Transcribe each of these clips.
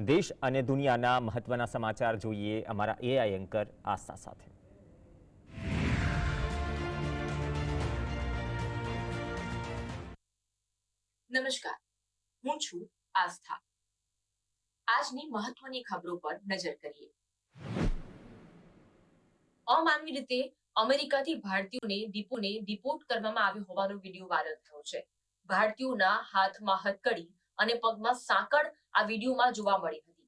દેશ અને દુનિયાના મહત્વના સમાચાર જોઈએ અમારા એઆઈ એન્કર આસ્થા સાથે। નમસ્કાર, હું છું આસ્થા। આજની મહત્વની ખબરો પર નજર કરીએ। અમાનવી રીતે અમેરિકાથી ભારતીયોને ડિપોર્ટ કરવામાં આવ્યો હોવાનો વિડીયો વાયરલ થયો છે। ભારતીયોના હાથમાં હથકડી અને પગમાં સાંકળ આ વિડીયોમાં જોવા મળી હતી।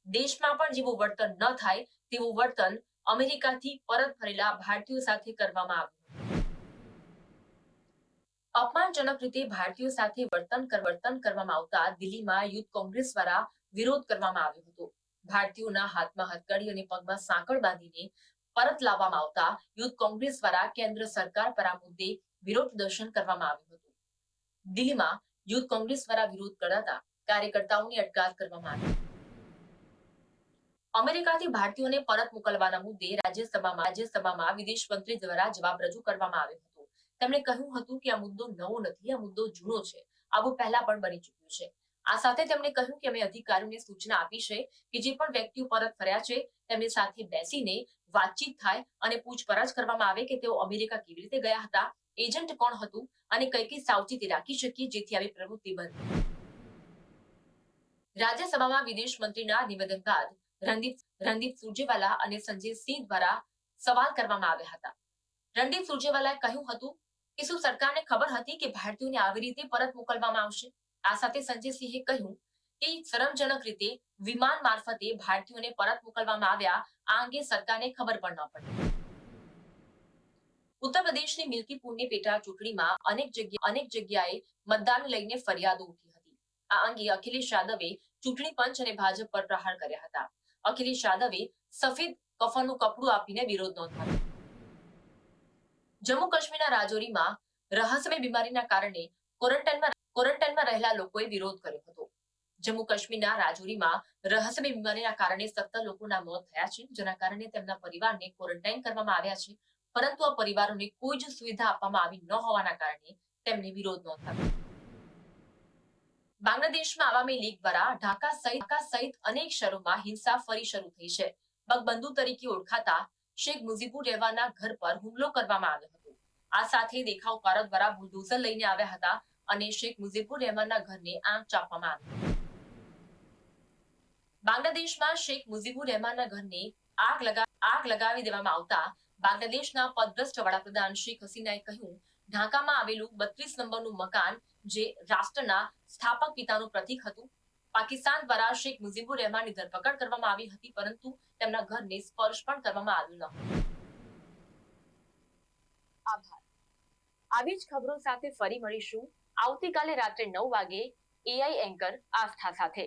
દેશમાં પણ જેવું વર્તન ન થાય તેવું વર્તન અમેરિકાથી પરત ફરેલા ભારતીયો સાથે કરવામાં આવ્યું। અપમાનજનક રીતે ભારતીયો સાથે વર્તન કરવામાં આવતા દિલ્હીમાં યુથ કોંગ્રેસ દ્વારા વિરોધ કરવામાં આવ્યો હતો। ભારતીયોના હાથમાં હથકડી અને પગમાં સાંકળ બાંધીને પરત લાવવામાં આવતા યુથ કોંગ્રેસ દ્વારા કેન્દ્ર સરકાર પર આ મુદ્દે વિરોધ પ્રદર્શન કરવામાં આવ્યું હતું। દિલ્હીમાં યુથ કોંગ્રેસ દ્વારા વિરોધ કરાતા કાર્યકર્તાઓની અટકાયત કરવામાં આવી। અમેરિકાથી ભારતીયોને પરત મોકલવાના મુદ્દે રાજ્યસભામાં વિદેશ મંત્રી દ્વારા જવાબ રજૂ કરવામાં આવ્યો હતો। તેમણે કહ્યું હતું કે આ મુદ્દો નવો નથી, આ મુદ્દો જૂનો છે, આવું પહેલા પણ બની ચૂક્યું છે। આ સાથે તેમણે કહ્યું કે અમે અધિકારીઓને સૂચના આપી છે કે જે પણ વ્યક્તિઓ પરત ફર્યા છે તેમની સાથે બેસીને વાતચીત થાય અને પૂછપરછ કરવામાં આવે કે તેઓ અમેરિકા કેવી રીતે ગયા હતા, એજન્ટ કોણ હતું અને કઈ સાવચેતી રાખી શકીએ જેથી આવી પ્રવૃત્તિ બંધ થાય। રાજ્યસભામાં વિદેશ મંત્રીના નિવેદન બાદ રણદીપ સુરજેવાલા અને સંજય સિંહ દ્વારા સવાલ કરવામાં આવ્યા હતા। રણદીપ સુરજેવાલાએ કહ્યું હતું કે શું સરકારને ખબર હતી કે ભારતીયોને આવી રીતે પરત મોકલવામાં આવશે? આ સાથે સંજય સિંહે કહ્યું કે શરમજનક રીતે વિમાન મારફતે ભારતીયોને પરત મોકલવામાં આવ્યા, આ અંગે સરકારને ખબર પણ ન પડી। ઉત્તર પ્રદેશની મિલ્કીપુરની પેટા ચૂંટણીમાં અનેક જગ્યાએ મતદાનને લઈને ફરિયાદો ઉઠી હતી। આ અંગે અખિલેશ યાદવે ચૂંટણી પંચ અને ભાજપ પર પ્રહાર કર્યા હતા। અખિલેશ યાદવે સફેદ કફનનું કપડું આપીને વિરોધ નોંધાવ્યો। જમ્મુ કાશ્મીરના રાજૌરીમાં રહસ્યમય બીમારીના કારણે ક્વોરન્ટાઇનમાં રહેલા લોકોએ વિરોધ કર્યો હતો। જમ્મુ કાશ્મીરના રાજૌરીમાં રહસ્યમય બીમારીના કારણે 17 લોકોના મોત થયા છે, જેના કારણે તેમના પરિવારને ક્વોરન્ટાઇન કરવામાં આવ્યા છે, પરંતુ આ પરિવારોને કોઈ જ સુવિધા આપવામાં આવી ન હોવાના કારણે તેમને વિરોધ નોંધાવ્યો। બાંગ્લાદેશમાં આવામી લીગ દ્વારા ઢાકા સહિત અનેક શહેરોમાં હિંસા ફરી શરૂ થઈ છે। બંગબંધુ તરીકે ઓળખાતા શેખ મુજીબુર રહેમાનના ઘર પર હુમલો કરવામાં આવ્યો હતો। આ સાથે દેખાવકારો દ્વારા બુલડોઝર લઈને આવ્યા હતા અને શેખ મુજીબુર રહેમાનના ઘરને આગ ચાંપવામાં આવી। બાંગ્લાદેશમાં શેખ મુજીબુર રહેમાનના ઘરને આગ લગાવી દેવામાં આવતા બાંગ્લાદેશના પદભ્રષ્ટ વડાપ્રધાન શેખ હસીનાએ કહ્યું, ઢાકામાં આવેલું 32 નંબરનું મકાન જે રાષ્ટ્રના સ્થાપક પિતાનું પ્રતીક હતું, પાકિસ્તાન દ્વારા શેખ મુજીબુર રહેમાનની ધરપકડ કરવામાં આવી હતી, પરંતુ તેમના ઘરને સ્પર્શ પણ કરવામાં આવ્યું ન હતું। આભાર। આવી જ ખબરો સાથે ફરી મળીશું આવતીકાલે રાત્રે 9 વાગે એઆઈ એન્કર આસ્થા સાથે।